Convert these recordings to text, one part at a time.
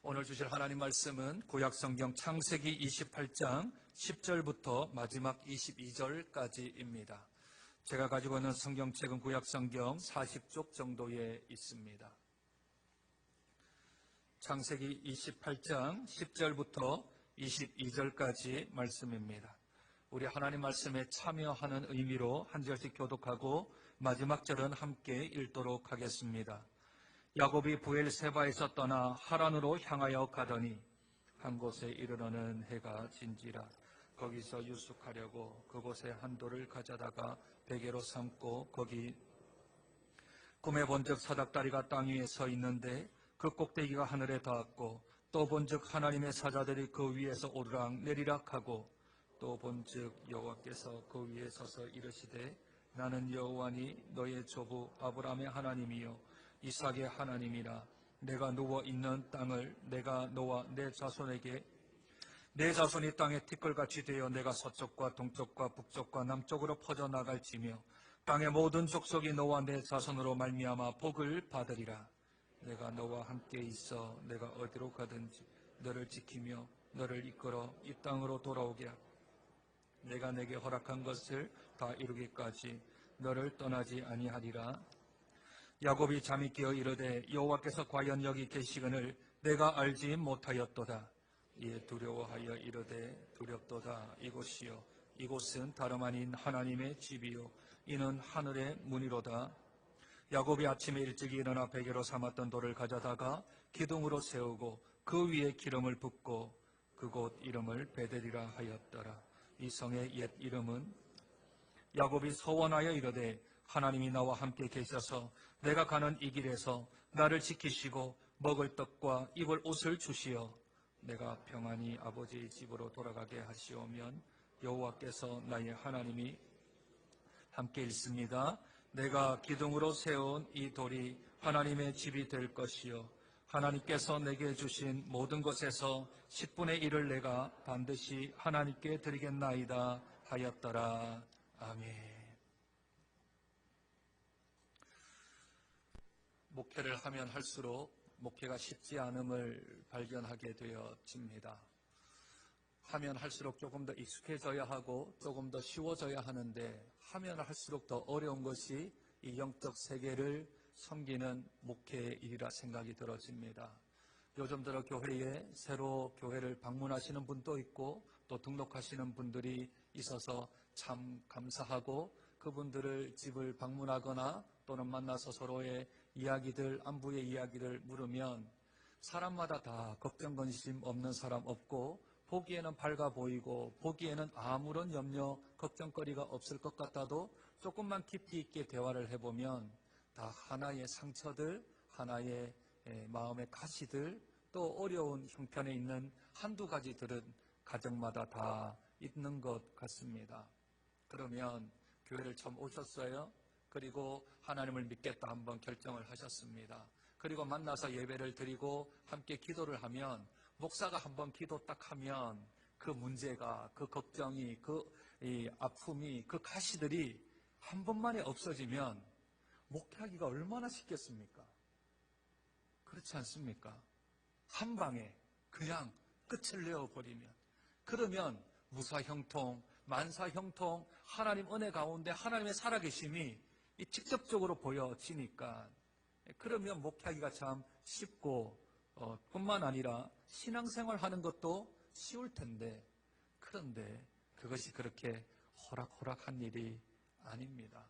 오늘 주실 하나님 말씀은 구약성경 창세기 28장 10절부터 마지막 22절까지입니다. 제가 가지고 있는 성경책은 구약성경 40쪽 정도에 있습니다. 창세기 28장 10절부터 22절까지 말씀입니다. 우리 하나님 말씀에 참여하는 의미로 한 절씩 교독하고 마지막 절은 함께 읽도록 하겠습니다. 야곱이 부엘세바에서 떠나 하란으로 향하여 가더니 한 곳에 이르러는 해가 진지라. 거기서 유숙하려고 그곳에 한 돌을 가져다가 베개로 삼고 거기 꿈에 본즉 사닥다리가 땅 위에 서 있는데 그 꼭대기가 하늘에 닿았고 또 본즉 하나님의 사자들이 그 위에서 오르락 내리락 하고 또 본즉 여호와께서 그 위에 서서 이르시되 나는 여호와니 너의 조부 아브라함의 하나님이요 이삭의 하나님이라. 내가 누워 있는 땅을 내가 너와 내 자손에게 내 자손이 땅에 티끌같이 되어 내가 서쪽과 동쪽과 북쪽과 남쪽으로 퍼져나갈지며 땅의 모든 족속이 너와 내 자손으로 말미암아 복을 받으리라. 내가 너와 함께 있어 내가 어디로 가든지 너를 지키며 너를 이끌어 이 땅으로 돌아오게 하고 내가 내게 허락한 것을 다 이루기까지 너를 떠나지 아니하리라. 야곱이 잠이 깨어 이르되 여호와께서 과연 여기 계시거늘 내가 알지 못하였도다. 이에 두려워하여 이르되 두렵도다. 이곳이요 이곳은 다름 아닌 하나님의 집이요 이는 하늘의 문이로다. 야곱이 아침에 일찍 일어나 베개로 삼았던 돌을 가져다가 기둥으로 세우고 그 위에 기름을 붓고 그곳 이름을 베델이라 하였더라. 이 성의 옛 이름은 야곱이 서원하여 이르되 하나님이 나와 함께 계셔서 내가 가는 이 길에서 나를 지키시고 먹을 떡과 입을 옷을 주시어 내가 평안히 아버지의 집으로 돌아가게 하시오면 여호와께서 나의 하나님이 함께 있습니다. 내가 기둥으로 세운 이 돌이 하나님의 집이 될 것이요 하나님께서 내게 주신 모든 것에서 10분의 1을 내가 반드시 하나님께 드리겠나이다 하였더라. 아멘. 목회를 하면 할수록 목회가 쉽지 않음을 발견하게 되어집니다. 하면 할수록 조금 더 익숙해져야 하고 조금 더 쉬워져야 하는데 하면 할수록 더 어려운 것이 이 영적 세계를 섬기는 목회의 일이라 생각이 들어집니다. 요즘 들어 교회에 새로 교회를 방문하시는 분도 있고 또 등록하시는 분들이 있어서 참 감사하고 그분들을 집을 방문하거나 또는 만나서 서로의 이야기들, 안부의 이야기를 물으면 사람마다 다 걱정, 근심 없는 사람 없고 보기에는 밝아 보이고 보기에는 아무런 염려, 걱정거리가 없을 것 같아도 조금만 깊이 있게 대화를 해보면 다 하나의 상처들, 하나의 마음의 가시들, 또 어려운 형편에 있는 한두 가지들은 가정마다 다 있는 것 같습니다. 그러면 교회를 처음 오셨어요? 그리고 하나님을 믿겠다 한번 결정을 하셨습니다. 그리고 만나서 예배를 드리고 함께 기도를 하면 목사가 한번 기도 딱 하면 그 문제가, 그 걱정이, 그 아픔이, 그 가시들이 한 번만에 없어지면 목회하기가 얼마나 쉽겠습니까? 그렇지 않습니까? 한 방에 그냥 끝을 내어버리면 그러면 무사형통, 만사형통, 하나님 은혜 가운데 하나님의 살아계심이 직접적으로 보여지니까 그러면 목회하기가 참 쉽고 뿐만 아니라 신앙생활 하는 것도 쉬울 텐데 그런데 그것이 그렇게 호락호락한 일이 아닙니다.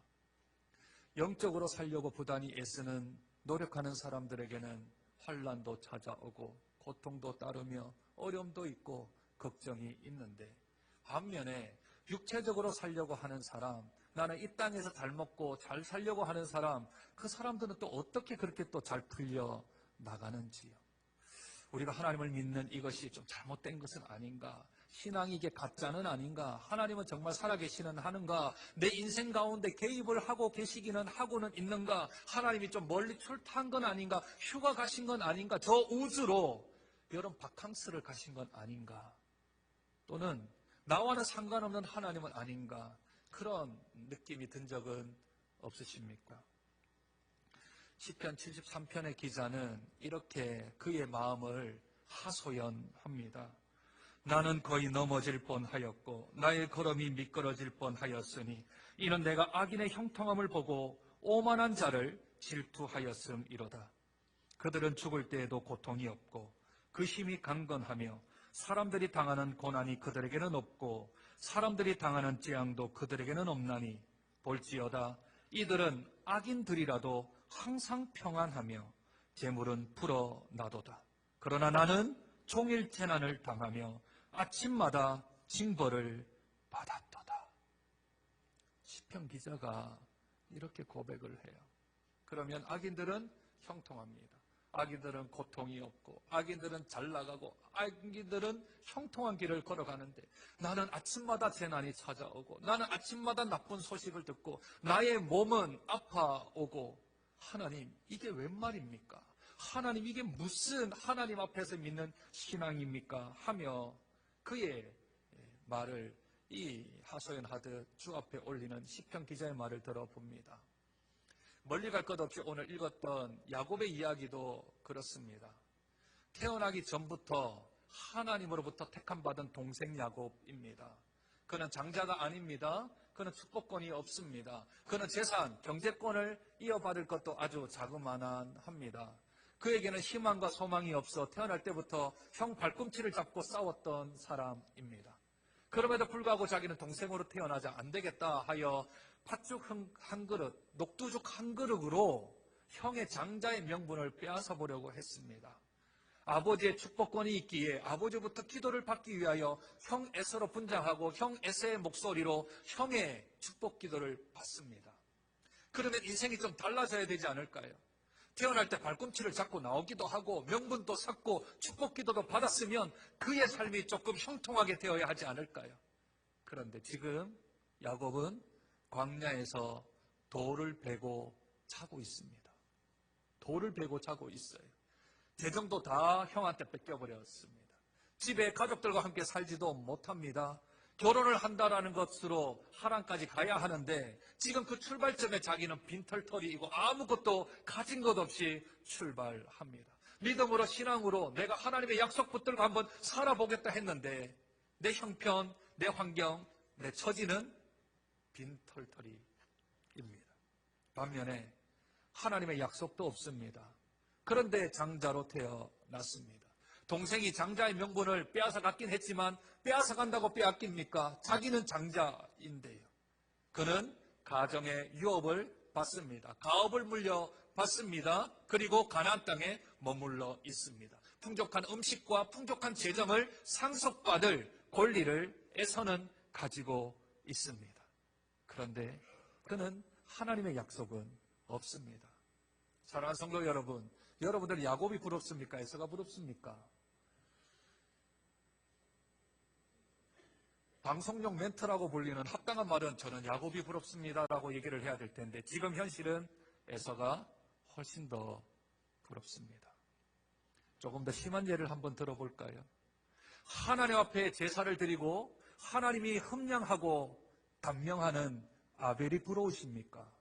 영적으로 살려고 부단히 애쓰는 노력하는 사람들에게는 환난도 찾아오고 고통도 따르며 어려움도 있고 걱정이 있는데 반면에 육체적으로 살려고 하는 사람, 나는 이 땅에서 잘 먹고 잘 살려고 하는 사람, 그 사람들은 또 어떻게 그렇게 또 잘 풀려 나가는지요. 우리가 하나님을 믿는 이것이 좀 잘못된 것은 아닌가? 신앙이 이게 가짜는 아닌가? 하나님은 정말 살아계시는 하는가? 내 인생 가운데 개입을 하고 계시기는 하고는 있는가? 하나님이 좀 멀리 출타한 건 아닌가? 휴가 가신 건 아닌가? 저 우주로 여름 바캉스를 가신 건 아닌가? 또는 나와는 상관없는 하나님은 아닌가? 그런 느낌이 든 적은 없으십니까? 시편 73편의 기자는 이렇게 그의 마음을 하소연합니다. 나는 거의 넘어질 뻔하였고 나의 걸음이 미끄러질 뻔하였으니 이는 내가 악인의 형통함을 보고 오만한 자를 질투하였음이로다. 그들은 죽을 때에도 고통이 없고 그 힘이 강건하며 사람들이 당하는 고난이 그들에게는 없고 사람들이 당하는 재앙도 그들에게는 없나니 볼지어다 이들은 악인들이라도 항상 평안하며 재물은 불어나도다. 그러나 나는 종일 재난을 당하며 아침마다 징벌을 받았도다. 시편 기자가 이렇게 고백을 해요. 그러면 악인들은 형통합니다. 악인들은 고통이 없고 악인들은 잘 나가고 악인들은 형통한 길을 걸어가는데 나는 아침마다 재난이 찾아오고 나는 아침마다 나쁜 소식을 듣고 나의 몸은 아파오고 하나님 이게 웬 말입니까? 하나님 이게 무슨 하나님 앞에서 믿는 신앙입니까? 하며 그의 말을 이 하소연하듯 주 앞에 올리는 시편 기자의 말을 들어봅니다. 멀리 갈 것 없이 오늘 읽었던 야곱의 이야기도 그렇습니다. 태어나기 전부터 하나님으로부터 택함받은 동생 야곱입니다. 그는 장자가 아닙니다. 그는 축복권이 없습니다. 그는 재산, 경제권을 이어받을 것도 아주 자그마한합니다. 그에게는 희망과 소망이 없어 태어날 때부터 형 발꿈치를 잡고 싸웠던 사람입니다. 그럼에도 불구하고 자기는 동생으로 태어나지 안 되겠다 하여 팥죽 한 그릇, 녹두죽 한 그릇으로 형의 장자의 명분을 빼앗아 보려고 했습니다. 아버지의 축복권이 있기에 아버지부터 기도를 받기 위하여 형 에서로 분장하고 형 에서의 목소리로 형의 축복 기도를 받습니다. 그러면 인생이 좀 달라져야 되지 않을까요? 태어날 때 발꿈치를 잡고 나오기도 하고 명분도 쌓고 축복 기도도 받았으면 그의 삶이 조금 형통하게 되어야 하지 않을까요? 그런데 지금 야곱은 광야에서 돌을 베고 자고 있습니다. 돌을 베고 자고 있어요. 재정도 다 형한테 뺏겨버렸습니다. 집에 가족들과 함께 살지도 못합니다. 결혼을 한다라는 것으로 하란까지 가야 하는데 지금 그 출발점에 자기는 빈털터리이고 아무것도 가진 것 없이 출발합니다. 믿음으로 신앙으로 내가 하나님의 약속 붙들고 한번 살아보겠다 했는데 내 형편, 내 환경, 내 처지는 빈털터리입니다. 반면에 하나님의 약속도 없습니다. 그런데 장자로 태어났습니다. 동생이 장자의 명분을 빼앗아 갔긴 했지만 빼앗아 간다고 빼앗깁니까? 자기는 장자인데요. 그는 가정의 유업을 받습니다. 가업을 물려받습니다. 그리고 가나안 땅에 머물러 있습니다. 풍족한 음식과 풍족한 재정을 상속받을 권리를 에서는 가지고 있습니다. 그런데 그는 하나님의 약속은 없습니다. 사랑하는 성도 여러분, 여러분들 야곱이 부럽습니까? 에서가 부럽습니까? 방송용 멘트라고 불리는 합당한 말은 저는 야곱이 부럽습니다라고 얘기를 해야 될 텐데 지금 현실은 에서가 훨씬 더 부럽습니다. 조금 더 심한 예를 한번 들어볼까요? 하나님 앞에 제사를 드리고 하나님이 흠량하고 단명하는 아벨이 부러우십니까?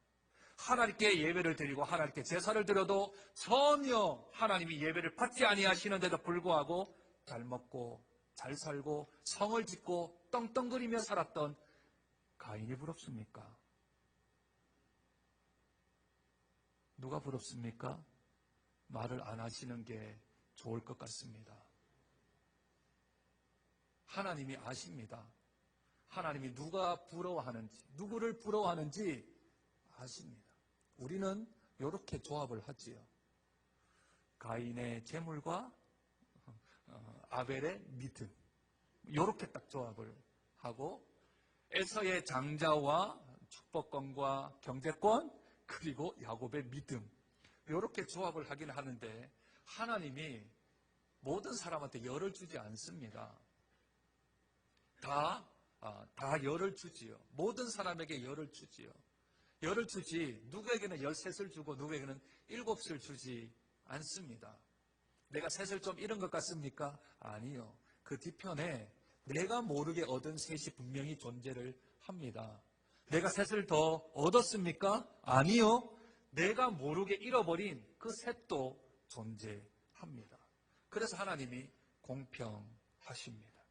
하나님께 예배를 드리고 하나님께 제사를 드려도 전혀 하나님이 예배를 받지 아니하시는데도 불구하고 잘 먹고 잘 살고 성을 짓고 떵떵거리며 살았던 가인이 부럽습니까? 누가 부럽습니까? 말을 안 하시는 게 좋을 것 같습니다. 하나님이 아십니다. 하나님이 누가 부러워하는지, 누구를 부러워하는지 아십니다. 우리는 이렇게 조합을 하지요. 가인의 재물과 아벨의 믿음. 이렇게 딱 조합을 하고 에서의 장자와 축복권과 경제권 그리고 야곱의 믿음. 이렇게 조합을 하긴 하는데 하나님이 모든 사람한테 열을 주지 않습니다. 다 열을 주지요. 모든 사람에게 열을 주지요. 열을 주지 누구에게는 13을 주고 누구에게는 7을 주지 않습니다. 내가 셋을 좀 잃은 것 같습니까? 아니요. 그 뒤편에 내가 모르게 얻은 셋이 분명히 존재를 합니다. 내가 셋을 더 얻었습니까? 아니요. 내가 모르게 잃어버린 그 셋도 존재합니다. 그래서 하나님이 공평하십니다.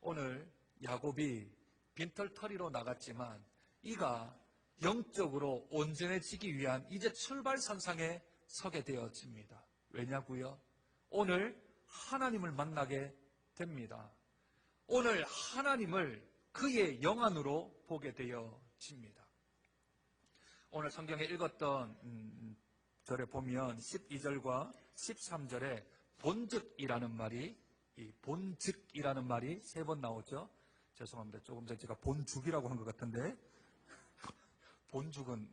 오늘 야곱이 빈털터리로 나갔지만 이가 영적으로 온전해지기 위한 이제 출발선상에 서게 되어집니다. 왜냐고요? 오늘 하나님을 만나게 됩니다. 오늘 하나님을 그의 영안으로 보게 되어집니다. 오늘 성경에 읽었던 절에 보면 12절과 13절에 본즉이라는 말이, 이 본즉이라는 말이 3번 나오죠. 죄송합니다. 조금 전에 제가 본죽이라고 한 것 같은데 본죽은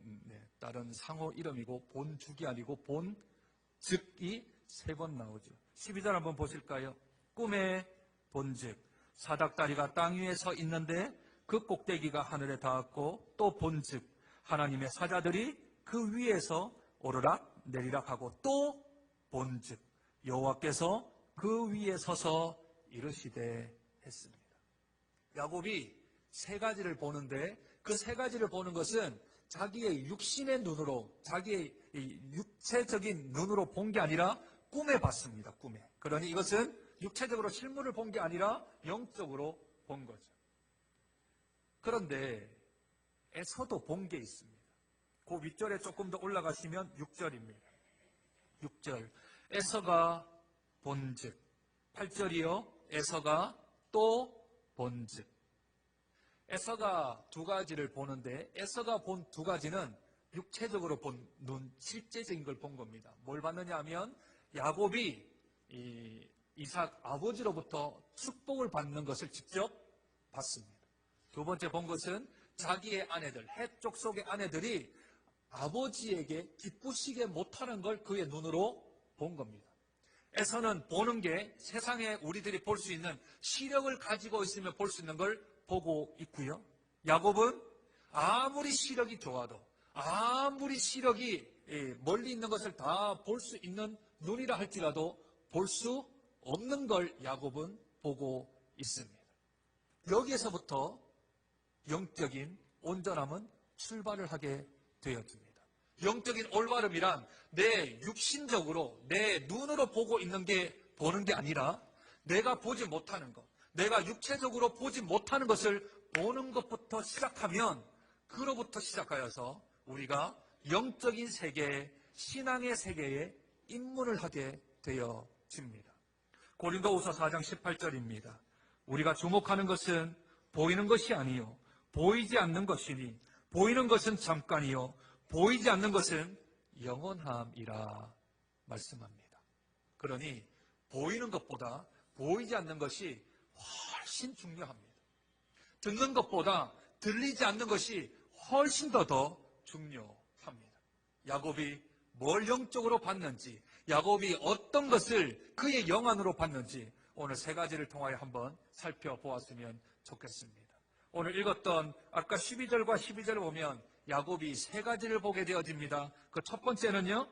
다른 상호 이름이고 본죽이 아니고 본즉이 3번 나오죠. 12절 한번 보실까요? 꿈의 본즉, 사닥다리가 땅 위에 서 있는데 그 꼭대기가 하늘에 닿았고, 또 본즉, 하나님의 사자들이 그 위에서 오르락 내리락 하고, 또 본즉, 여호와께서 그 위에 서서 이르시되 했습니다. 야곱이 3가지를 보는데 그 3가지를 보는 것은 자기의 육신의 눈으로, 자기의 육체적인 눈으로 본 게 아니라 꿈에 봤습니다. 꿈에. 그러니 이것은 육체적으로 실물을 본 게 아니라 영적으로 본 거죠. 그런데 에서도 본 게 있습니다. 그 윗절에 조금 더 올라가시면 6절입니다. 6절. 에서가 본즉. 8절이요. 에서가 또 본즉. 에서가 2가지를 보는데 에서가 본 2가지는 육체적으로 본 눈, 실제적인 걸 본 겁니다. 뭘 봤느냐 하면 야곱이 이삭 아버지로부터 축복을 받는 것을 직접 봤습니다. 2번째 본 것은 자기의 아내들, 헷 족속의 아내들이 아버지에게 기쁘시게 못하는 걸 그의 눈으로 본 겁니다. 에서는 보는 게 세상에 우리들이 볼 수 있는 시력을 가지고 있으면 볼 수 있는 걸 보고 있고요. 야곱은 아무리 시력이 좋아도, 아무리 시력이 멀리 있는 것을 다 볼 수 있는 눈이라 할지라도 볼 수 없는 걸 야곱은 보고 있습니다. 여기에서부터 영적인 온전함은 출발을 하게 되어집니다. 영적인 올바름이란 내 육신적으로 내 눈으로 보고 있는 게 보는 게 아니라 내가 보지 못하는 것, 내가 육체적으로 보지 못하는 것을 보는 것부터 시작하면, 그로부터 시작하여서 우리가 영적인 세계, 신앙의 세계에 입문을 하게 되어집니다. 고린도후서 4장 18절입니다. 우리가 주목하는 것은 보이는 것이 아니요 보이지 않는 것이니, 보이는 것은 잠깐이요 보이지 않는 것은 영원함이라 말씀합니다. 그러니 보이는 것보다 보이지 않는 것이 훨씬 중요합니다. 듣는 것보다 들리지 않는 것이 훨씬 더 중요합니다. 야곱이 뭘 영적으로 봤는지, 야곱이 어떤 것을 그의 영안으로 봤는지 오늘 3가지를 통하여 한번 살펴보았으면 좋겠습니다. 오늘 읽었던 아까 12절과 12절을 보면 야곱이 3가지를 보게 되어집니다. 그 첫 번째는요,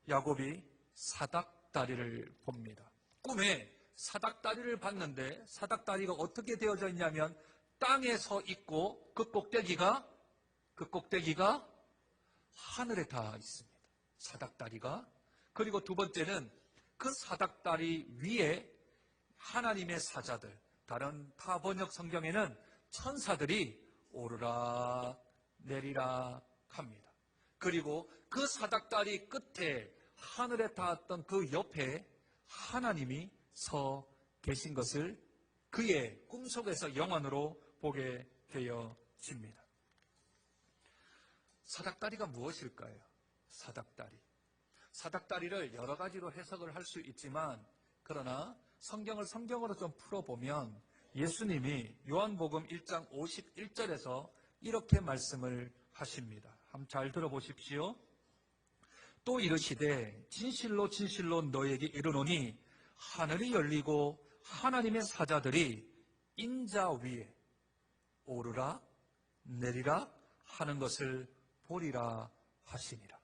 야곱이 사닥다리를 봅니다. 꿈에 사닥다리를 봤는데 사닥다리가 어떻게 되어져 있냐면 땅에 서 있고 그 꼭대기가 하늘에 닿아 있습니다. 사닥다리가. 그리고 2번째는 그 사닥다리 위에 하나님의 사자들, 다른 타 번역 성경에는 천사들이 오르락 내리락 합니다. 그리고 그 사닥다리 끝에 하늘에 닿았던 그 옆에 하나님이 서 계신 것을 그의 꿈속에서 영안으로 보게 되어집니다. 사닥다리가 무엇일까요? 사닥다리를 여러 가지로 해석을 할 수 있지만, 그러나 성경을 성경으로 좀 풀어보면 예수님이 요한복음 1장 51절에서 이렇게 말씀을 하십니다. 한번 잘 들어보십시오. 또 이르시되 진실로 진실로 너에게 이르노니 하늘이 열리고 하나님의 사자들이 인자 위에 오르락 내리락 하는 것을 보리라 하시니라.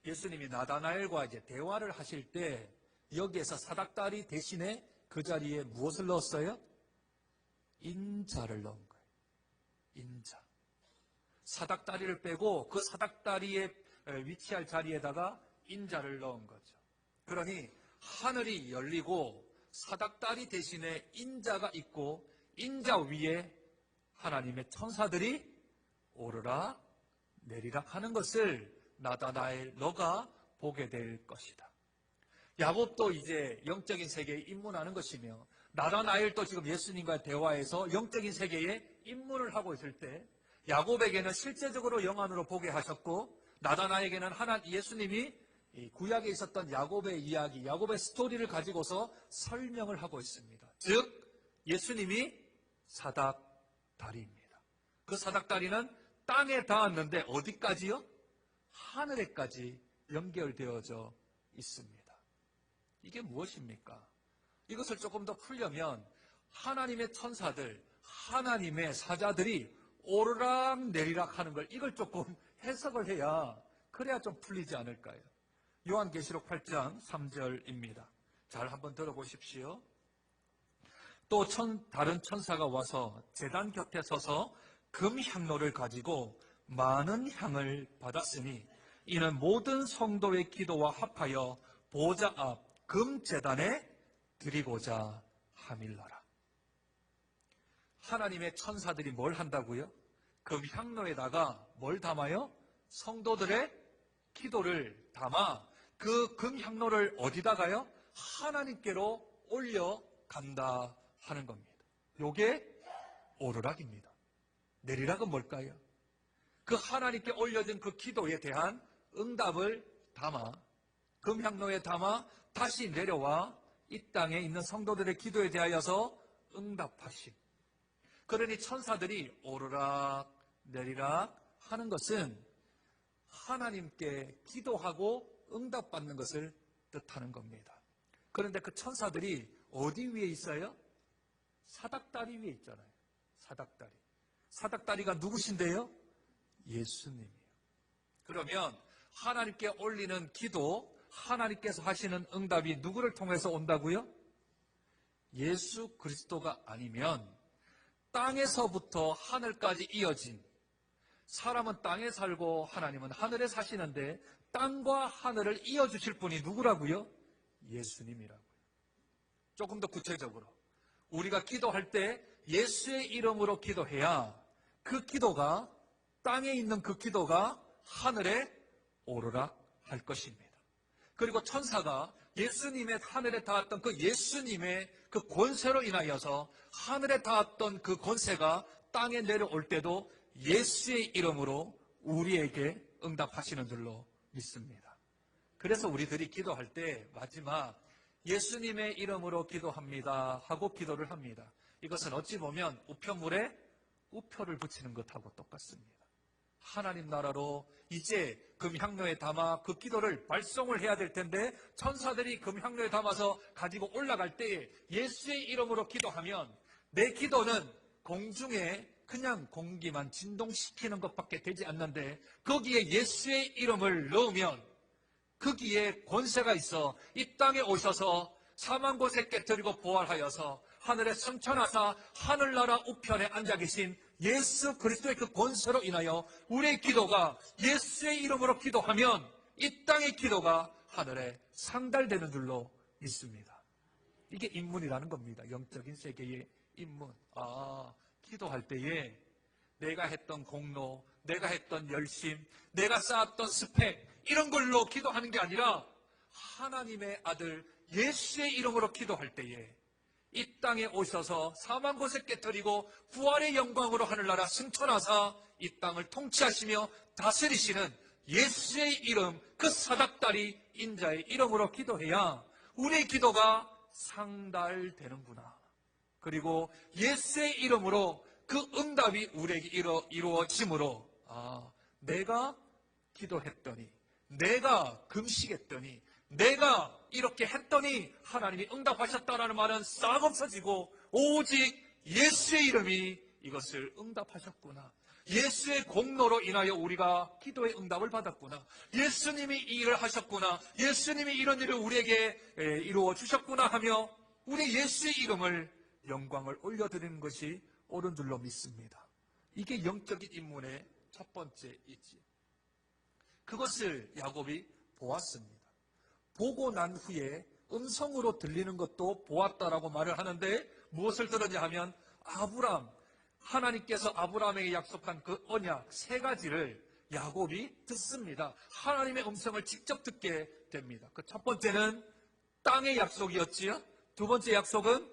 예수님이 나다나엘과 이제 대화를 하실 때 여기에서 사닥다리 대신에 그 자리에 무엇을 넣었어요? 인자를 넣은 거예요. 인자. 사닥다리를 빼고 그 사닥다리에 위치할 자리에다가 인자를 넣은 거죠. 그러니 하늘이 열리고 사닥다리 대신에 인자가 있고 인자 위에 하나님의 천사들이 오르락 내리락 하는 것을 나다나엘 너가 보게 될 것이다. 야곱도 이제 영적인 세계에 입문하는 것이며 나다나엘도 지금 예수님과의 대화에서 영적인 세계에 입문을 하고 있을 때 야곱에게는 실제적으로 영안으로 보게 하셨고 나다나엘에게는 예수님이 구약에 있었던 야곱의 이야기, 야곱의 스토리를 가지고서 설명을 하고 있습니다. 즉 예수님이 사닥다리입니다. 그 사닥다리는 땅에 닿았는데 어디까지요? 하늘에까지 연결되어져 있습니다. 이게 무엇입니까? 이것을 조금 더 풀려면 하나님의 천사들, 하나님의 사자들이 오르락 내리락 하는 걸 이걸 조금 해석을 해야 그래야 좀 풀리지 않을까요? 요한계시록 8장 3절입니다. 잘 한번 들어보십시오. 또 다른 천사가 와서 제단 곁에 서서 금향로를 가지고 많은 향을 받았으니 이는 모든 성도의 기도와 합하여 보좌 앞 금제단에 드리고자 함일러라. 하나님의 천사들이 뭘 한다고요? 금향로에다가 뭘 담아요? 성도들의 기도를 담아 그 금향로를 어디다가요? 하나님께로 올려간다 하는 겁니다. 요게 오르락입니다. 내리락은 뭘까요? 그 하나님께 올려진 그 기도에 대한 응답을 담아 금향로에 담아 다시 내려와 이 땅에 있는 성도들의 기도에 대하여서 응답하심. 그러니 천사들이 오르락 내리락 하는 것은 하나님께 기도하고 응답받는 것을 뜻하는 겁니다. 그런데 그 천사들이 어디 위에 있어요? 사닥다리 위에 있잖아요. 사닥다리. 사닥다리가 누구신데요? 예수님이에요. 그러면 하나님께 올리는 기도, 하나님께서 하시는 응답이 누구를 통해서 온다고요? 예수 그리스도가 아니면 땅에서부터 하늘까지 이어진, 사람은 땅에 살고 하나님은 하늘에 사시는데 땅과 하늘을 이어주실 분이 누구라고요? 예수님이라고요. 조금 더 구체적으로 우리가 기도할 때 예수의 이름으로 기도해야 그 기도가, 땅에 있는 그 기도가 하늘에 오르락 할 것입니다. 그리고 천사가 예수님의 하늘에 닿았던 그 예수님의 그 권세로 인하여서 하늘에 닿았던 그 권세가 땅에 내려올 때도 예수의 이름으로 우리에게 응답하시는 줄로 믿습니다. 그래서 우리들이 기도할 때 마지막 예수님의 이름으로 기도합니다 하고 기도를 합니다. 이것은 어찌 보면 우편물에 우표를 붙이는 것하고 똑같습니다. 하나님 나라로 이제 금향로에 담아 그 기도를 발송을 해야 될 텐데 천사들이 금향로에 담아서 가지고 올라갈 때에 예수의 이름으로 기도하면 내 기도는 공중에 그냥 공기만 진동시키는 것밖에 되지 않는데 거기에 예수의 이름을 넣으면 거기에 권세가 있어 이 땅에 오셔서 사망 곳에 깨뜨리고 부활하여서 하늘에 승천하사 하늘나라 우편에 앉아 계신 예수 그리스도의 그 권세로 인하여 우리의 기도가 예수의 이름으로 기도하면 이 땅의 기도가 하늘에 상달되는 줄로 믿습니다. 이게 인문이라는 겁니다. 영적인 세계의 인문. 기도할 때에 내가 했던 공로, 내가 했던 열심, 내가 쌓았던 스펙 이런 걸로 기도하는 게 아니라 하나님의 아들 예수의 이름으로 기도할 때에 이 땅에 오셔서 사망 곳에 깨뜨리고 부활의 영광으로 하늘나라 승천하사 이 땅을 통치하시며 다스리시는 예수의 이름, 그 사닥다리 인자의 이름으로 기도해야 우리의 기도가 상달되는구나. 그리고 예수의 이름으로 그 응답이 우리에게 이루어짐으로 내가 기도했더니, 내가 금식했더니, 내가 이렇게 했더니 하나님이 응답하셨다라는 말은 싹 없어지고 오직 예수의 이름이 이것을 응답하셨구나. 예수의 공로로 인하여 우리가 기도의 응답을 받았구나. 예수님이 이 일을 하셨구나. 예수님이 이런 일을 우리에게 이루어 주셨구나 하며 우리 예수의 이름을 영광을 올려드리는 것이 옳은 줄로 믿습니다. 이게 영적인 인문의 첫 번째이지. 그것을 야곱이 보았습니다. 보고 난 후에 음성으로 들리는 것도 보았다라고 말을 하는데 무엇을 들었냐 하면 하나님께서 아브라함에게 약속한 그 언약 세 가지를 야곱이 듣습니다. 하나님의 음성을 직접 듣게 됩니다. 그 첫 번째는 땅의 약속이었지요. 두 번째 약속은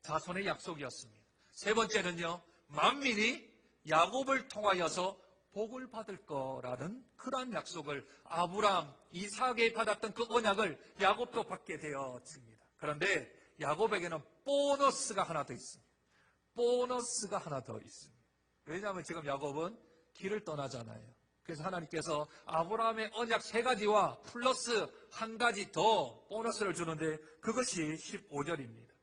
자손의 약속이었습니다. 세 번째는요, 만민이 야곱을 통하여서 복을 받을 거라는 그러한 약속을 아브라함, 이삭에게 받았던 그 언약을 야곱도 받게 되어집니다. 그런데 야곱에게는 보너스가 하나 더 있습니다. 보너스가 하나 더 있습니다. 왜냐하면 지금 야곱은 길을 떠나잖아요. 그래서 하나님께서 아브라함의 언약 세 가지와 플러스 한 가지 더 보너스를 주는데 그것이 15절입니다.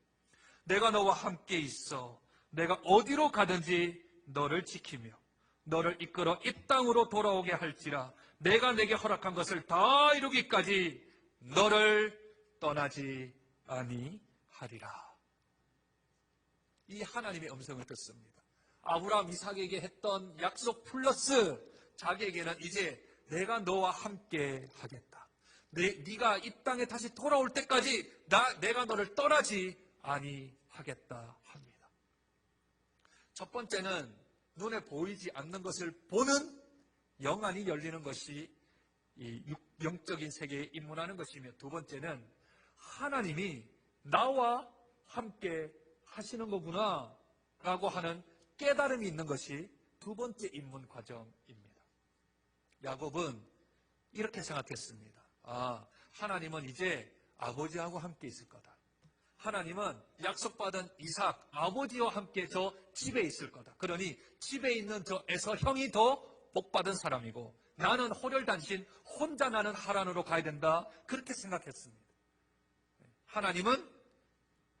내가 너와 함께 있어 내가 어디로 가든지 너를 지키며 너를 이끌어 이 땅으로 돌아오게 할지라 내가 내게 허락한 것을 다 이루기까지 너를 떠나지 아니하리라. 이 하나님의 음성을 듣습니다. 아브라함, 이삭에게 했던 약속 플러스 자기에게는 이제 내가 너와 함께 하겠다. 네가 이 땅에 다시 돌아올 때까지 내가 너를 떠나지 아니하겠다 합니다. 첫 번째는 눈에 보이지 않는 것을 보는 영안이 열리는 것이 이 영적인 세계에 입문하는 것이며, 두 번째는 하나님이 나와 함께 하시는 거구나 라고 하는 깨달음이 있는 것이 두 번째 입문 과정입니다. 야곱은 이렇게 생각했습니다. 하나님은 이제 아버지하고 함께 있을 거다. 하나님은 약속받은 이삭, 아버지와 함께 저 집에 있을 거다. 그러니 집에 있는 저 에서 형이 더 복받은 사람이고 나는 호렬단신 혼자 나는 하란으로 가야 된다. 그렇게 생각했습니다. 하나님은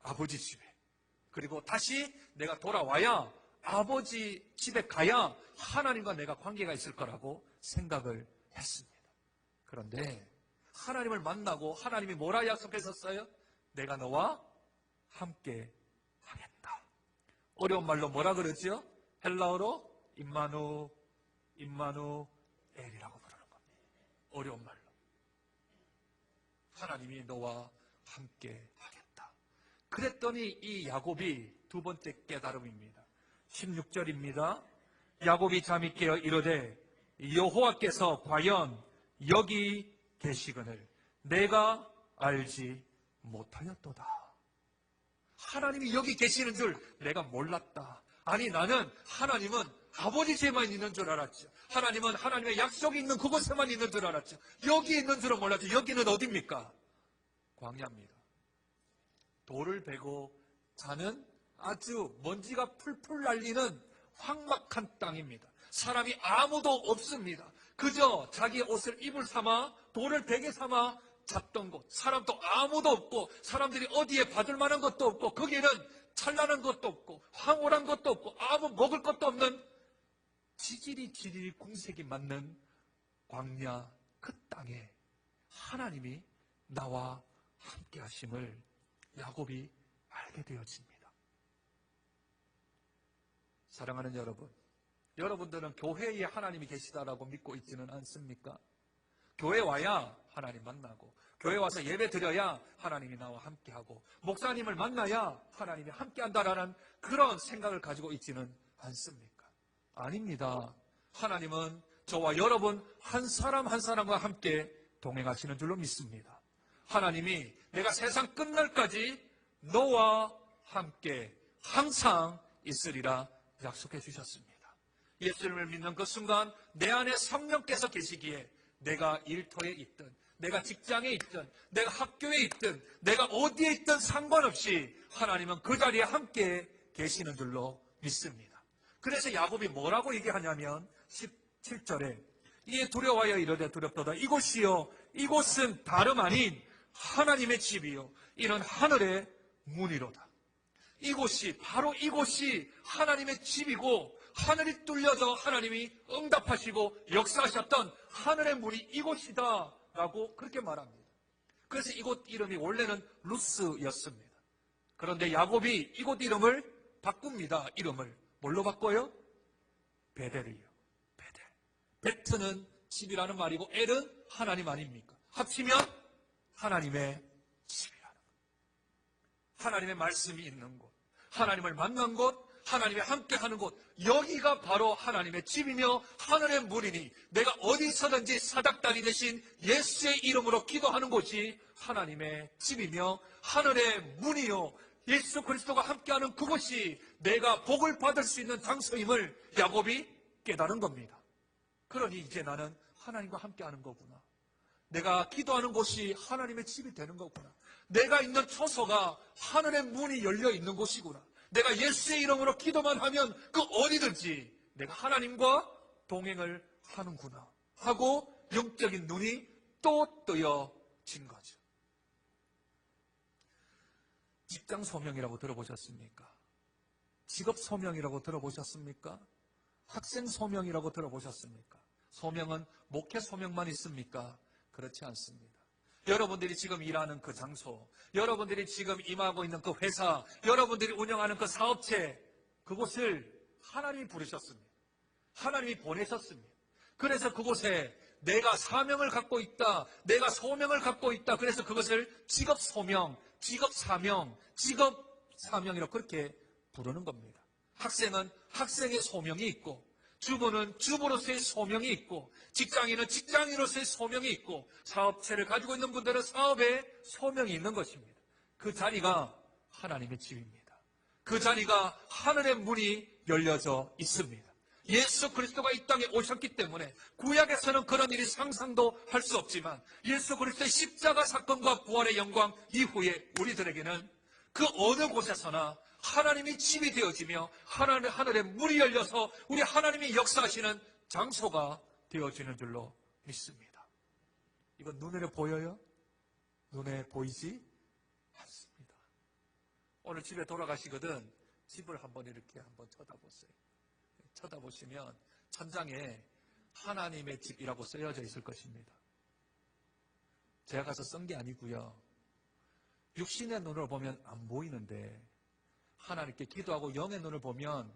아버지 집에, 그리고 다시 내가 돌아와야 아버지 집에 가야 하나님과 내가 관계가 있을 거라고 생각을 했습니다. 그런데 하나님을 만나고 하나님이 뭐라 약속했었어요? 내가 너와 함께 하겠다. 어려운 말로 뭐라 그러죠? 헬라어로 임마누엘이라고 부르는 겁니다. 어려운 말로. 하나님이 너와 함께 하겠다. 그랬더니 이 야곱이 두 번째 깨달음입니다. 16절입니다. 야곱이 잠이 깨어 이르되 여호와께서 과연 여기 계시거늘 내가 알지 못하였도다. 하나님이 여기 계시는 줄 내가 몰랐다. 아니, 나는 하나님은 아버지 집에만 있는 줄 알았죠. 하나님은 하나님의 약속이 있는 그곳에만 있는 줄 알았죠. 여기 있는 줄은 몰랐죠. 여기는 어디입니까? 광야입니다. 돌을 베고 자는 아주 먼지가 풀풀 날리는 황막한 땅입니다. 사람이 아무도 없습니다. 그저 자기의 옷을 이불 삼아 돌을 베개 삼아 잤던 곳, 사람도 아무도 없고 사람들이 어디에 받을 만한 것도 없고 거기에는 찬란한 것도 없고 황홀한 것도 없고 아무 먹을 것도 없는 지질이 궁색이 맞는 광야 그 땅에 하나님이 나와 함께 하심을 야곱이 알게 되어집니다. 사랑하는 여러분, 여러분들은 교회에 하나님이 계시다라고 믿고 있지는 않습니까? 교회 와야 하나님 만나고, 교회 와서 예배 드려야 하나님이 나와 함께하고, 목사님을 만나야 하나님이 함께한다라는 그런 생각을 가지고 있지는 않습니까? 아닙니다. 하나님은 저와 여러분 한 사람 한 사람과 함께 동행하시는 줄로 믿습니다. 하나님이 내가 세상 끝날까지 너와 함께 항상 있으리라 약속해 주셨습니다. 예수님을 믿는 그 순간 내 안에 성령께서 계시기에 내가 일터에 있든 내가 직장에 있든 내가 학교에 있든 내가 어디에 있든 상관없이 하나님은 그 자리에 함께 계시는 줄로 믿습니다. 그래서 야곱이 뭐라고 얘기하냐면 17절에 이에 두려워하여 이르되 두렵도다. 이곳이요 이곳은 다름 아닌 하나님의 집이요 이는 하늘의 문이로다. 이곳이 바로 이곳이 하나님의 집이고 하늘이 뚫려져 하나님이 응답하시고 역사하셨던 하늘의 문이 이곳이다 라고 그렇게 말합니다. 그래서 이곳 이름이 원래는 루스였습니다. 그런데 야곱이 이곳 이름을 바꿉니다. 이름을 뭘로 바꿔요? 베델이요. 베델. 베트는 집이라는 말이고 엘은 하나님 아닙니까? 합치면 하나님의 집이라는 하나님의 말씀이 있는 곳, 하나님을 만난 곳, 하나님이 함께하는 곳, 여기가 바로 하나님의 집이며 하늘의 문이니 내가 어디서든지 사닥다리 대신 예수의 이름으로 기도하는 곳이 하나님의 집이며 하늘의 문이요 예수 그리스도가 함께하는 그곳이 내가 복을 받을 수 있는 장소임을 야곱이 깨달은 겁니다. 그러니 이제 나는 하나님과 함께하는 거구나. 내가 기도하는 곳이 하나님의 집이 되는 거구나. 내가 있는 처소가 하늘의 문이 열려 있는 곳이구나. 내가 예수의 이름으로 기도만 하면 그 어디든지 내가 하나님과 동행을 하는구나 하고 영적인 눈이 또 뜨여진 거죠. 직장 소명이라고 들어보셨습니까? 직업 소명이라고 들어보셨습니까? 학생 소명이라고 들어보셨습니까? 소명은 목회 소명만 있습니까? 그렇지 않습니다. 여러분들이 지금 일하는 그 장소, 여러분들이 지금 임하고 있는 그 회사, 여러분들이 운영하는 그 사업체, 그곳을 하나님이 부르셨습니다. 하나님이 보내셨습니다. 그래서 그곳에 내가 사명을 갖고 있다, 내가 소명을 갖고 있다. 그래서 그것을 직업 소명, 직업 사명, 직업 사명이라고 그렇게 부르는 겁니다. 학생은 학생의 소명이 있고, 주부는 주부로서의 소명이 있고, 직장인은 직장인으로서의 소명이 있고, 사업체를 가지고 있는 분들은 사업의 소명이 있는 것입니다. 그 자리가 하나님의 집입니다. 그 자리가 하늘의 문이 열려져 있습니다. 예수 그리스도가 이 땅에 오셨기 때문에 구약에서는 그런 일이 상상도 할 수 없지만 예수 그리스도의 십자가 사건과 부활의 영광 이후에 우리들에게는 그 어느 곳에서나 하나님이 집이 되어지며 하늘의 문이 열려서 우리 하나님이 역사하시는 장소가 되어지는 줄로 믿습니다. 이건 눈에 보여요? 눈에 보이지 않습니다. 오늘 집에 돌아가시거든 집을 한번 이렇게 한번 쳐다보세요. 쳐다보시면 천장에 하나님의 집이라고 쓰여져 있을 것입니다. 제가 가서 쓴 게 아니고요. 육신의 눈으로 보면 안 보이는데 하나님께 기도하고 영의 눈을 보면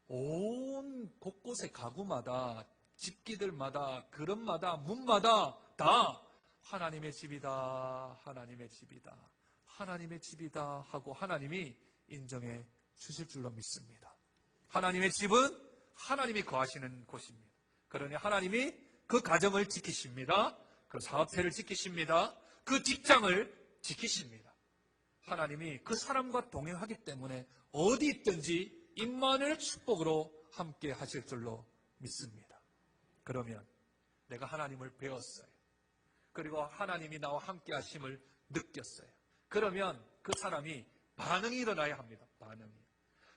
온 곳곳의 가구마다 집기들마다 그릇마다 문마다 다 하나님의 집이다, 하나님의 집이다, 하나님의 집이다 하고 하나님이 인정해 주실 줄로 믿습니다. 하나님의 집은 하나님이 거하시는 곳입니다. 그러니 하나님이 그 가정을 지키십니다. 그 사업체를 지키십니다. 그 직장을 지키십니다. 하나님이 그 사람과 동행하기 때문에 어디 있든지 임마누엘 축복으로 함께 하실 줄로 믿습니다. 그러면 내가 하나님을 배웠어요. 그리고 하나님이 나와 함께 하심을 느꼈어요. 그러면 그 사람이 반응이 일어나야 합니다. 반응이.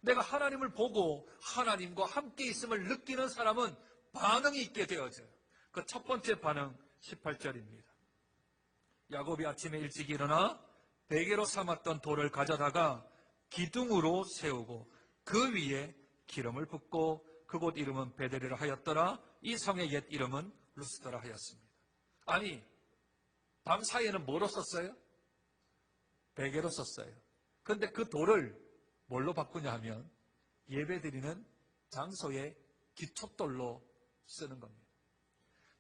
내가 하나님을 보고 하나님과 함께 있음을 느끼는 사람은 반응이 있게 되어져요. 그 첫 번째 반응 18절입니다. 야곱이 아침에 일찍 일어나 베개로 삼았던 돌을 가져다가 기둥으로 세우고 그 위에 기름을 붓고 그곳 이름은 베델이라 하였더라. 이 성의 옛 이름은 루스더라 하였습니다. 아니, 밤 사이에는 뭐로 썼어요? 베개로 썼어요. 그런데 그 돌을 뭘로 바꾸냐 하면 예배드리는 장소의 기초돌로 쓰는 겁니다.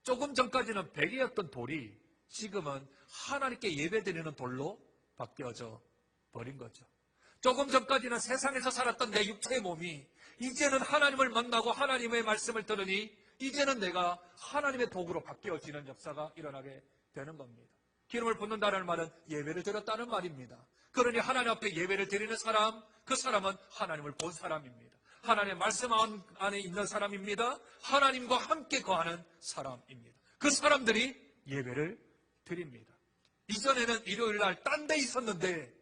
조금 전까지는 베개였던 돌이 지금은 하나님께 예배드리는 돌로 바뀌어져 버린 거죠. 조금 전까지는 세상에서 살았던 내 육체의 몸이 이제는 하나님을 만나고 하나님의 말씀을 들으니 이제는 내가 하나님의 도구로 바뀌어지는 역사가 일어나게 되는 겁니다. 기름을 붓는다는 말은 예배를 드렸다는 말입니다. 그러니 하나님 앞에 예배를 드리는 사람, 그 사람은 하나님을 본 사람입니다. 하나님의 말씀 안에 있는 사람입니다. 하나님과 함께 거하는 사람입니다. 그 사람들이 예배를 드립니다. 이전에는 일요일 날 딴 데 있었는데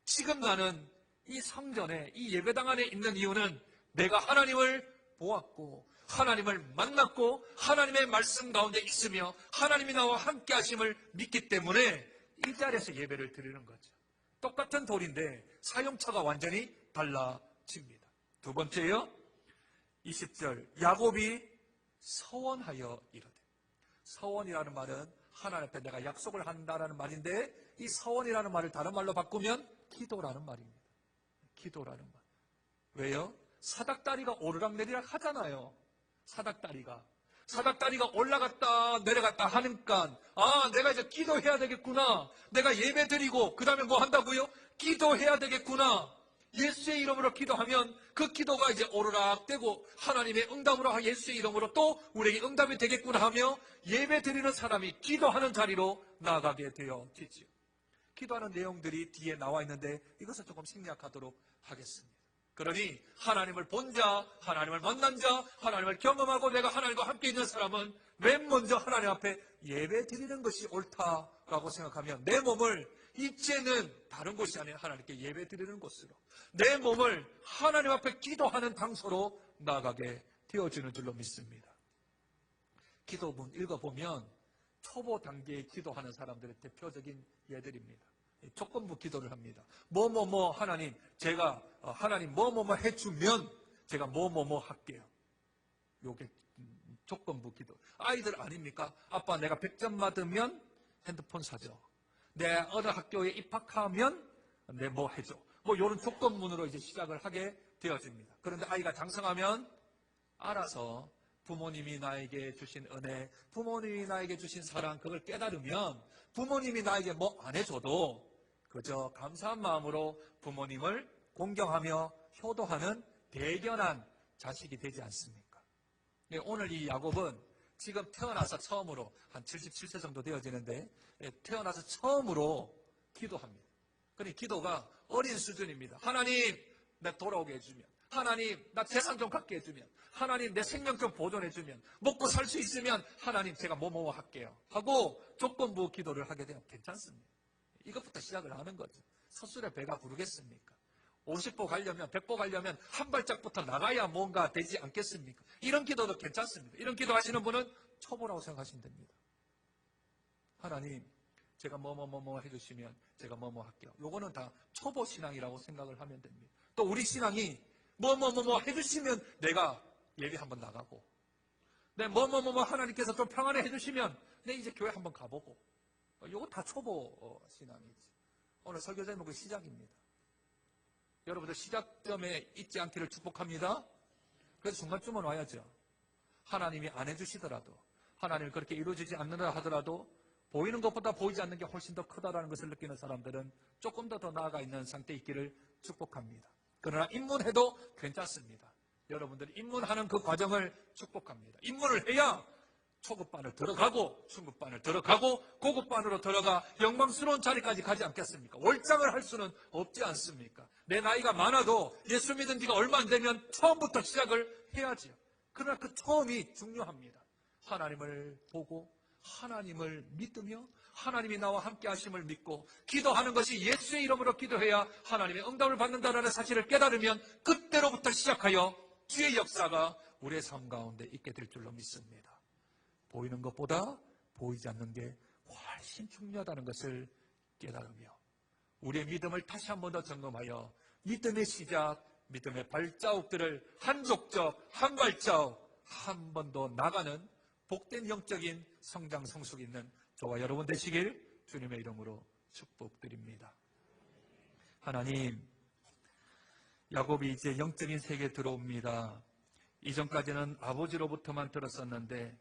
지금 나는 이 성전에 이 예배당 안에 있는 이유는 내가 하나님을 보았고 하나님을 만났고 하나님의 말씀 가운데 있으며 하나님이 나와 함께 하심을 믿기 때문에 이 자리에서 예배를 드리는 거죠. 똑같은 돌인데 사용처가 완전히 달라집니다. 두 번째요. 20절 야곱이 서원하여 이르되. 서원이라는 말은 하나님 앞에 내가 약속을 한다라는 말인데 이 서원이라는 말을 다른 말로 바꾸면 기도라는 말입니다. 기도라는 말. 왜요? 사닥다리가 오르락내리락 하잖아요. 사닥다리가. 사닥다리가 올라갔다 내려갔다 하니까 내가 이제 기도해야 되겠구나. 내가 예배 드리고 그 다음에 뭐 한다고요? 기도해야 되겠구나. 예수의 이름으로 기도하면 그 기도가 이제 오르락되고 하나님의 응답으로 예수의 이름으로 또 우리에게 응답이 되겠구나 하며 예배 드리는 사람이 기도하는 자리로 나아가게 되어지죠. 기도하는 내용들이 뒤에 나와 있는데 이것을 조금 생략하도록 하겠습니다. 그러니 하나님을 본 자, 하나님을 만난 자, 하나님을 경험하고 내가 하나님과 함께 있는 사람은 맨 먼저 하나님 앞에 예배 드리는 것이 옳다라고 생각하면 내 몸을 이제는 다른 곳이 아니라 하나님께 예배 드리는 곳으로 내 몸을 하나님 앞에 기도하는 장소로 나아가게 되어지는 줄로 믿습니다. 기도문 읽어보면 초보 단계에 기도하는 사람들의 대표적인 예들입니다. 조건부 기도를 합니다. 뭐뭐뭐 하나님, 제가 하나님 뭐뭐뭐 해주면 제가 뭐뭐뭐 할게요. 요게 조건부 기도. 아이들 아닙니까? 아빠 내가 100점 받으면 핸드폰 사줘. 내 어느 학교에 입학하면 내 뭐 해줘. 뭐 이런 조건문으로 이제 시작을 하게 되어집니다. 그런데 아이가 장성하면 알아서 부모님이 나에게 주신 은혜, 부모님이 나에게 주신 사랑, 그걸 깨달으면 부모님이 나에게 뭐 안 해줘도 그저 감사한 마음으로 부모님을 공경하며 효도하는 대견한 자식이 되지 않습니까? 오늘 이 야곱은 지금 태어나서 처음으로 한 77세 정도 되어지는데 태어나서 처음으로 기도합니다. 그러니 기도가 어린 수준입니다. 하나님, 나 돌아오게 해주면, 하나님, 나 재산 좀 갖게 해주면, 하나님, 내 생명 좀 보존해주면, 먹고 살 수 있으면 하나님, 제가 뭐뭐 할게요 하고 조건부 기도를 하게 되면 괜찮습니다. 이것부터 시작을 하는 거죠. 서술에 배가 부르겠습니까? 50보 가려면 100보 가려면 한 발짝부터 나가야 뭔가 되지 않겠습니까? 이런 기도도 괜찮습니다. 이런 기도 하시는 분은 초보라고 생각하시면 됩니다. 하나님, 제가 뭐뭐뭐 해주시면 제가 뭐뭐 할게요. 요거는 다 초보 신앙이라고 생각을 하면 됩니다. 또 우리 신앙이 뭐뭐뭐 해주시면 내가 예배 한번 나가고, 네, 뭐뭐뭐 하나님께서 좀 평안해 해주시면 내 이제 교회 한번 가보고, 요거 다 초보 신앙이지. 오늘 설교 제목은 시작입니다. 여러분들 시작점에 있지 않기를 축복합니다. 그래서 중간쯤은 와야죠. 하나님이 안 해주시더라도, 하나님을 그렇게 이루어지지 않는다 하더라도 보이는 것보다 보이지 않는 게 훨씬 더 크다라는 것을 느끼는 사람들은 조금 더 나아가 있는 상태에 있기를 축복합니다. 그러나 입문해도 괜찮습니다. 여러분들이 입문하는 그 과정을 축복합니다. 입문을 해야 초급반을 들어가고 중급반을 들어가고 고급반으로 들어가 영광스러운 자리까지 가지 않겠습니까? 월장을 할 수는 없지 않습니까? 내 나이가 많아도 예수 믿은 지가 얼마 안 되면 처음부터 시작을 해야지요. 그러나 그 처음이 중요합니다. 하나님을 보고 하나님을 믿으며 하나님이 나와 함께 하심을 믿고 기도하는 것이 예수의 이름으로 기도해야 하나님의 응답을 받는다는 사실을 깨달으면 그때로부터 시작하여 주의 역사가 우리의 삶 가운데 있게 될 줄로 믿습니다. 보이는 것보다 보이지 않는 게 훨씬 중요하다는 것을 깨달으며 우리의 믿음을 다시 한 번 더 점검하여 믿음의 시작, 믿음의 발자국들을 한 족적, 한 발자국 한 번 더 나가는 복된 영적인 성장 성숙이 있는 저와 여러분 되시길 주님의 이름으로 축복드립니다. 하나님, 야곱이 이제 영적인 세계에 들어옵니다. 이전까지는 아버지로부터만 들었었는데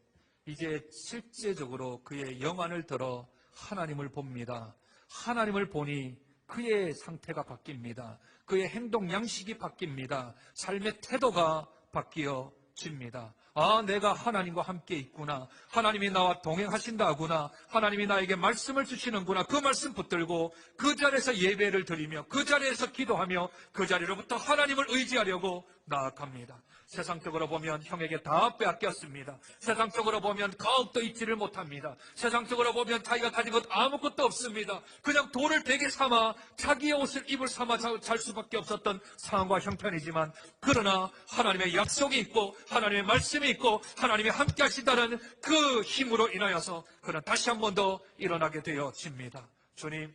이제 실제적으로 그의 영안을 들어 하나님을 봅니다. 하나님을 보니 그의 상태가 바뀝니다. 그의 행동 양식이 바뀝니다. 삶의 태도가 바뀌어집니다. 아, 내가 하나님과 함께 있구나. 하나님이 나와 동행하신다구나. 하나님이 나에게 말씀을 주시는구나. 그 말씀 붙들고 그 자리에서 예배를 드리며 그 자리에서 기도하며 그 자리로부터 하나님을 의지하려고 나아갑니다. 세상적으로 보면 형에게 다 빼앗겼습니다. 세상적으로 보면 가업도 잊지를 못합니다. 세상적으로 보면 자기가 가진 것 아무것도 없습니다. 그냥 돌을 베개 삼아 자기의 옷을 입을 삼아 잘 수밖에 없었던 상황과 형편이지만 그러나 하나님의 약속이 있고 하나님의 말씀이 있고 하나님이 함께 하신다는 그 힘으로 인하여서 그는 다시 한 번 더 일어나게 되어집니다. 주님,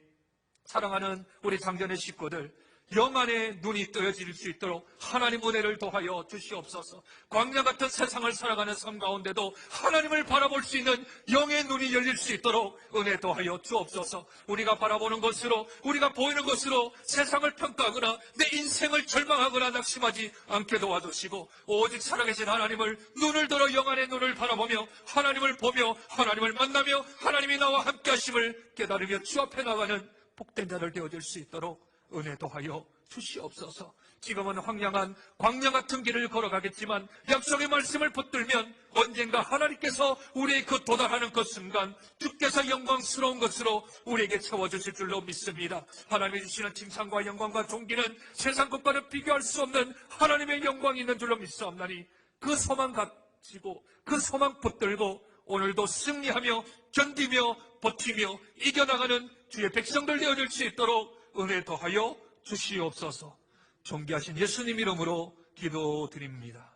사랑하는 우리 장전의 식구들, 영안의 눈이 뜨여질 수 있도록 하나님 은혜를 더하여 주시옵소서. 광야 같은 세상을 살아가는 삶 가운데도 하나님을 바라볼 수 있는 영의 눈이 열릴 수 있도록 은혜 더하여 주옵소서. 우리가 바라보는 것으로, 우리가 보이는 것으로 세상을 평가하거나 내 인생을 절망하거나 낙심하지 않게 도와주시고, 오직 살아계신 하나님을 눈을 들어 영안의 눈을 바라보며 하나님을 보며 하나님을 만나며 하나님이 나와 함께 하심을 깨달으며 주 앞에 나가는 복된 자들 되어질 수 있도록 은혜 더하여 주시옵소서. 지금은 황량한 광야 같은 길을 걸어가겠지만 약속의 말씀을 붙들면 언젠가 하나님께서 우리의 그 도달하는 그 순간 주께서 영광스러운 것으로 우리에게 채워주실 줄로 믿습니다. 하나님이 주시는 칭찬과 영광과 존귀는 세상 것과는 비교할 수 없는 하나님의 영광이 있는 줄로 믿사옵나니 그 소망 가지고 그 소망 붙들고 오늘도 승리하며 견디며 버티며 이겨나가는 주의 백성들 되어줄 수 있도록 은혜 더하여 주시옵소서. 존귀하신 예수님 이름으로 기도드립니다.